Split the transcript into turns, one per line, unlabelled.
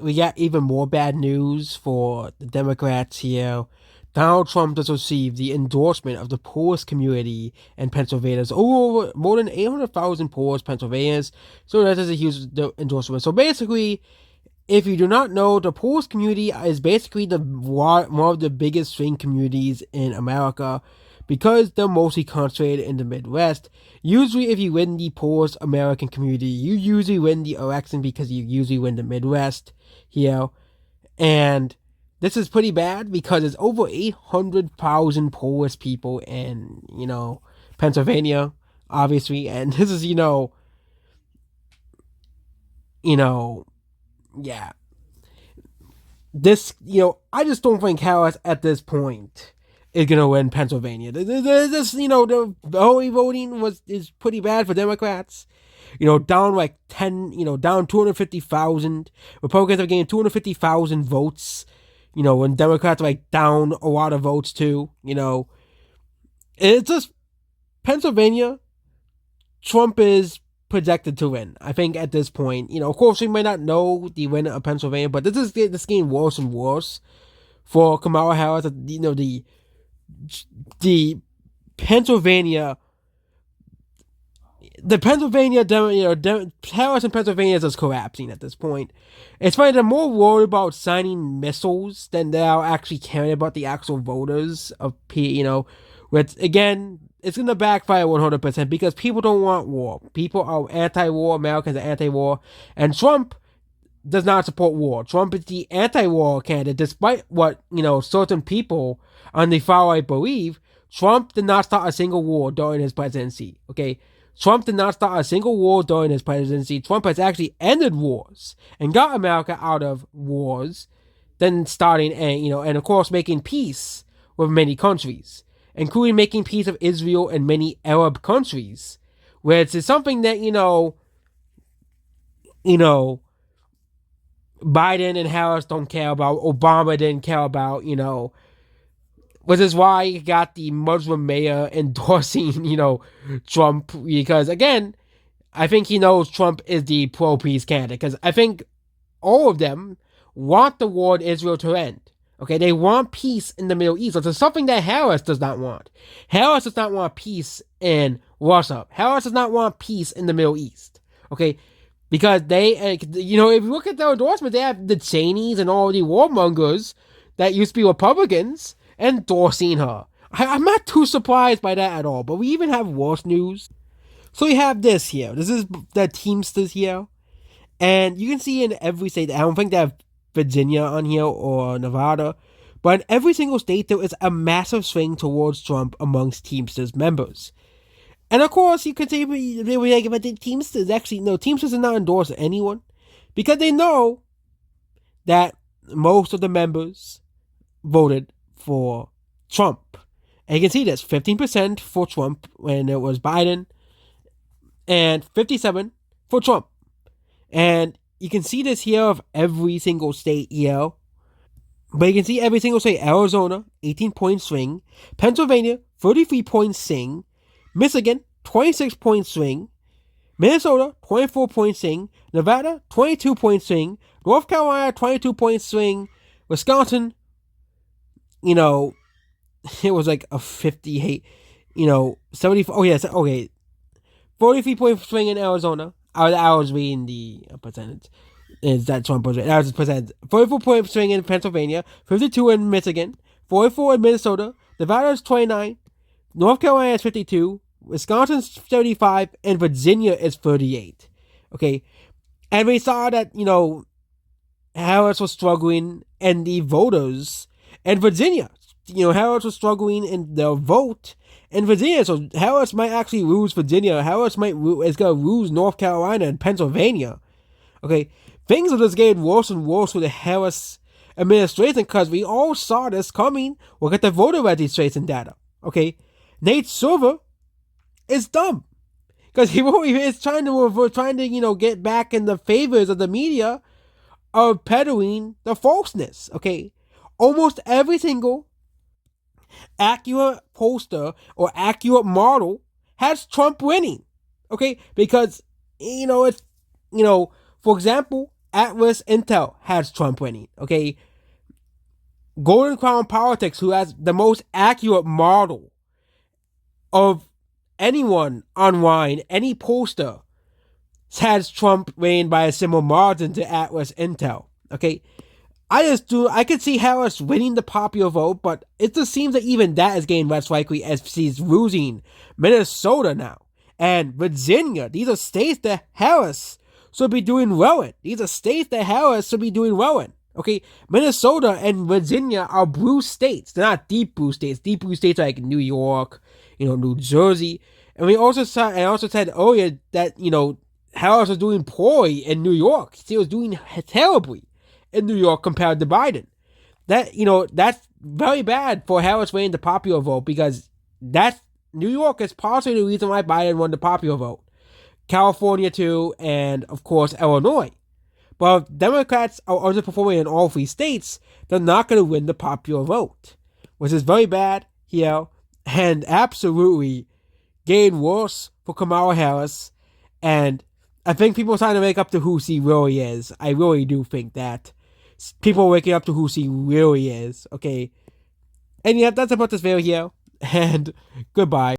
we got even more bad news for the Democrats here. Donald Trump just received the endorsement of the poorest community in Pennsylvania. So over more than 800,000 poorest Pennsylvanians. So that is a huge endorsement. So basically, if you do not know, the poorest community is basically one of the biggest swing communities in America because they're mostly concentrated in the Midwest. Usually, if you win the poorest American community, you usually win the election because you usually win the Midwest here. And this is pretty bad because it's over 800,000 poorest people in, Pennsylvania, obviously. And this is, you know, yeah. I just don't think Harris at this point is gonna win Pennsylvania. The early voting is pretty bad for Democrats. Down like 10, down 250,000. Republicans have gained 250,000 votes. And Democrats are like down a lot of votes too. It's just Pennsylvania. Trump is projected to win. I think at this point, of course, we might not know the winner of Pennsylvania, but this getting worse and worse for Kamala Harris. The Pennsylvania, Harris and Pennsylvania is just collapsing at this point. It's funny, they're more worried about signing missiles than they are actually caring about the actual voters of which again, it's going to backfire 100% because people don't want war. People are anti-war. Americans are anti-war. And Trump does not support war. Trump is the anti-war candidate, despite what, certain people on the far right believe. Trump did not start a single war during his presidency. Okay? Trump did not start a single war during his presidency. Trump has actually ended wars and got America out of wars, then starting and of course making peace with many countries, including making peace with Israel and many Arab countries, which is something that, Biden and Harris don't care about, Obama didn't care about, which is why he got the Muslim mayor endorsing, Trump, because again, I think he knows Trump is the pro-peace candidate, because I think all of them want the war in Israel to end. Okay, they want peace in the Middle East, which is something that Harris does not want. Harris does not want peace in Russia. Harris does not want peace in the Middle East. Okay, because if you look at their endorsement, they have the Cheneys and all the warmongers that used to be Republicans endorsing her. I'm not too surprised by that at all, but we even have worse news. So we have this here. This is the Teamsters here. And you can see in every state, I don't think they have Virginia on here or Nevada, but in every single state there is a massive swing towards Trump amongst Teamsters members. And of course, you could say they were like, but the Teamsters actually no, Teamsters does not endorse anyone because they know that most of the members voted for Trump. And you can see this 15% for Trump when it was Biden, and 57% for Trump. And you can see this here of every single state here. But you can see every single state. Arizona, 18-point swing. Pennsylvania, 33-point swing. Michigan, 26-point swing. Minnesota, 24-point swing. Nevada, 22-point swing. North Carolina, 22-point swing. Wisconsin, it was like a 58, 70. Oh, yes, okay. 43-point swing in Arizona. I was reading the percentage. Is that Trump was right? That was the percentage. 44-point swing in Pennsylvania, 52 in Michigan, 44 in Minnesota, Nevada is 29, North Carolina is 52, Wisconsin's 35, and Virginia is 38. Okay, and we saw that Harris was struggling, and the voters in Virginia, Harris was struggling in the vote in Virginia, so Harris might actually lose Virginia. Harris is going to lose North Carolina and Pennsylvania. Okay, things are just getting worse and worse with the Harris administration because we all saw this coming. Look at the voter registration data. Okay, Nate Silver is dumb because he is trying to get back in the favors of the media of peddling the falseness. Okay, almost every single accurate poster or accurate model has Trump winning. Okay, because it's for example, Atlas Intel has Trump winning. Okay, Golden Crown Politics, who has the most accurate model of anyone online, any pollster, has Trump winning by a similar margin to Atlas Intel. Okay, I could see Harris winning the popular vote, but it just seems that even that is getting less likely as she's losing Minnesota now and Virginia. These are states that Harris should be doing well in. These are states that Harris should be doing well in. Okay, Minnesota and Virginia are blue states. They're not deep blue states. Deep blue states are like New York, New Jersey. And we also said earlier that, Harris was doing poorly in New York. She was doing terribly in New York compared to Biden. That's very bad for Harris winning the popular vote, because New York is partially the reason why Biden won the popular vote. California too, and of course Illinois. But if Democrats are underperforming in all three states, they're not going to win the popular vote, which is very bad here, and absolutely getting worse for Kamala Harris. And I think people are trying to make up to who she really is. I really do think that people are waking up to who she really is. Okay, and yeah, that's about this video here, and goodbye.